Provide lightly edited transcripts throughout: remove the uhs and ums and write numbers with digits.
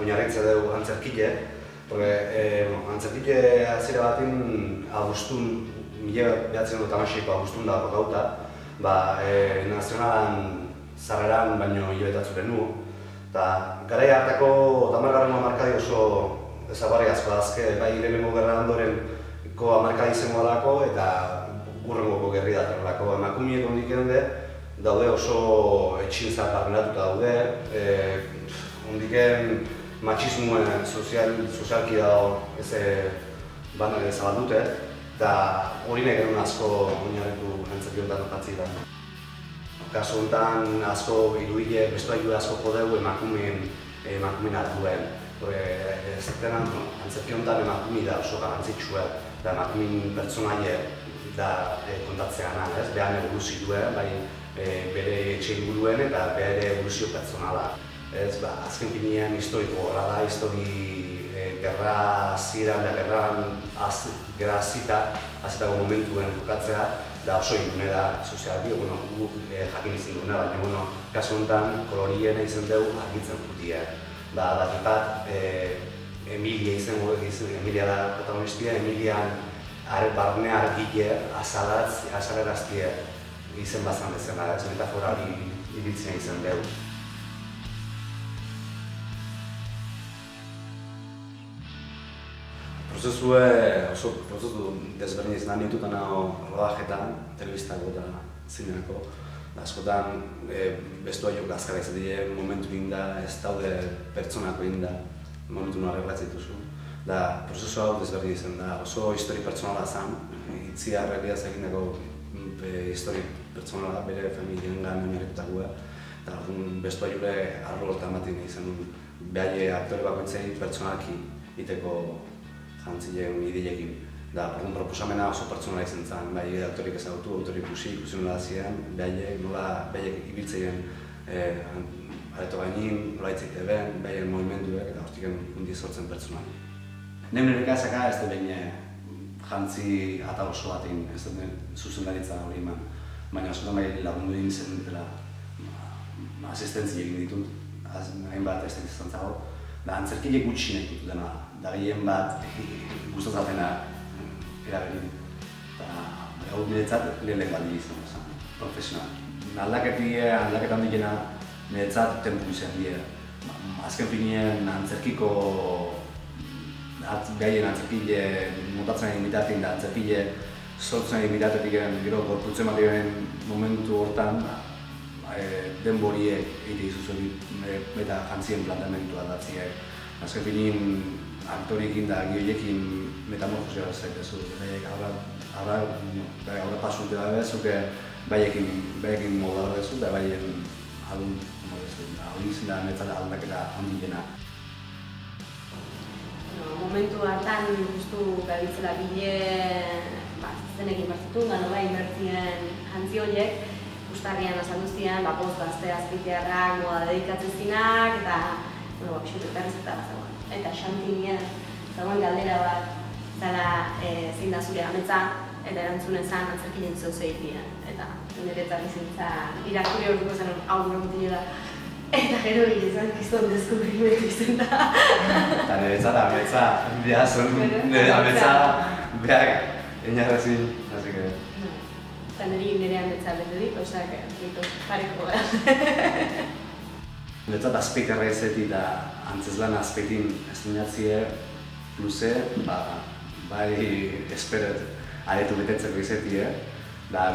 oinarritzea dugu antzerkile. Antzerkile hasiera batin abuztun, 1986ko abuztun da gauta, nazionalan zarreran baino hiloetatzen nu. Garai hartako tamargarren hamarkadi oso ezagarri asko azke, bai lehenengo gerra ondorenko hamarkadi izango dalako eta hurrengoko gerri datorrelako. Emakumeek ondiken daude oso etxintzat barneratuta daude, ondiken matxismoen sozialki dago zabaldute, eta hori nahi genuen asko oinarritu antzerki honetan okatzi da. Kasu honetan asko iruile, bestuailue asko jodeu emakumeen arduen. Antzerki honetan emakumi da oso garrantzitsua, eta emakumeen pertsonaie da kontatzeana, behar evoluzioa, bai bere etxe inguruen eta bere evoluzio pertsonala. Azken finean historiko horra da, gerra ziren eta gerra azitako momentuen bukatzea, da oso ingune da sozialki, jakin izin duguna, baina kasu honetan kolorien izan dugu argitzen jutia. Bat, Emilia izango, Emilia da protagonistia, Emilian barne argile azaleraztie izen bazan bezala, ez metafora hori ibiltzen izan dugu. Prozesu desberdin izan nitutan rodajetan, telebistako eta zineako. Askotan bestuaiok azkara izatea, momentu inda, ez daude pertsonako inda, momentu nua arreglatzen dituzu. Prozesu hau desberdin izan da, oso histori pertsonala zen, itzia arregliaz egindako histori pertsonala bere familiengan oinarritutakoa. Eta bestuaiure arrolota ematen izan duen, behaile aktore bakoitzei pertsonalki iteko jantzilean ideilekin. Proposamena oso pertsonala izan zen, bai aktorik ezagutu, autor ikusi nola ziren, nola behaiek ibiltzeien areto gainin, nola hitzik eben, behaien movimenduek eta hortiken hundi sortzen pertsonal. Neuneren kasaka ez da behin jantzi ata oso batein, ez da zuzendaritza hori eman, baina askotan bai lagundu egin zen dutela asistentzi egin ditut, hainbat asistentzia zago, antzerkile gutxi nahi dut dena, da gehien bat gustatzatena erabili. Eta hau niretzat lehen baldi izan zen, profesional. Aldaketan dikena niretzat tempu izan dira. Azken finien antzerkiko gaien antzerkile mutatzen egin bitatik da antzerkile sortzen egin bitatetik gero gorputzen batean momentu hortan denboriek egite izuzen eta jantzien plantamentua datziek. Azken finien aktoriekin da gehiekin metamorfosia zaitezu. Aurra pasute da bezuke baiekin moldatu bezu eta baien alun modestu. Hori izan da netzala aldaketa handiena. Momentu hartan justu gabiltzela bile zenekin bartzitun, ganola inbertzien jantzi horiek Uztarrian azalduztian, post gazte azpitearrak, moda dedikatzen zinak, eta berriz eta bazagoen. Eta xantinean, zagoen galdera bat, zala zein da zure ametsa, eta erantzunen zan antzerkinen zehuzeitia. Eta niretzat izan zen, irakurri hortuko zen hau gurrutile da. Eta gero gizan kiston deskubrimentu izan da. Eta niretzat ametsa, nire ametsa behar enarrazin, hasi que... Eta nire ametsa bete dit, osak pareko gara. Niretzat azpeiterra ezeti eta antzezlan azpeitin estinatzie luze, bai esperet aretu betetzeko izetie.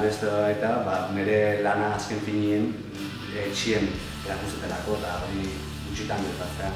Beste baita, nire lana azken finien etxien erakustetelako eta hori gutxitan gertatzea.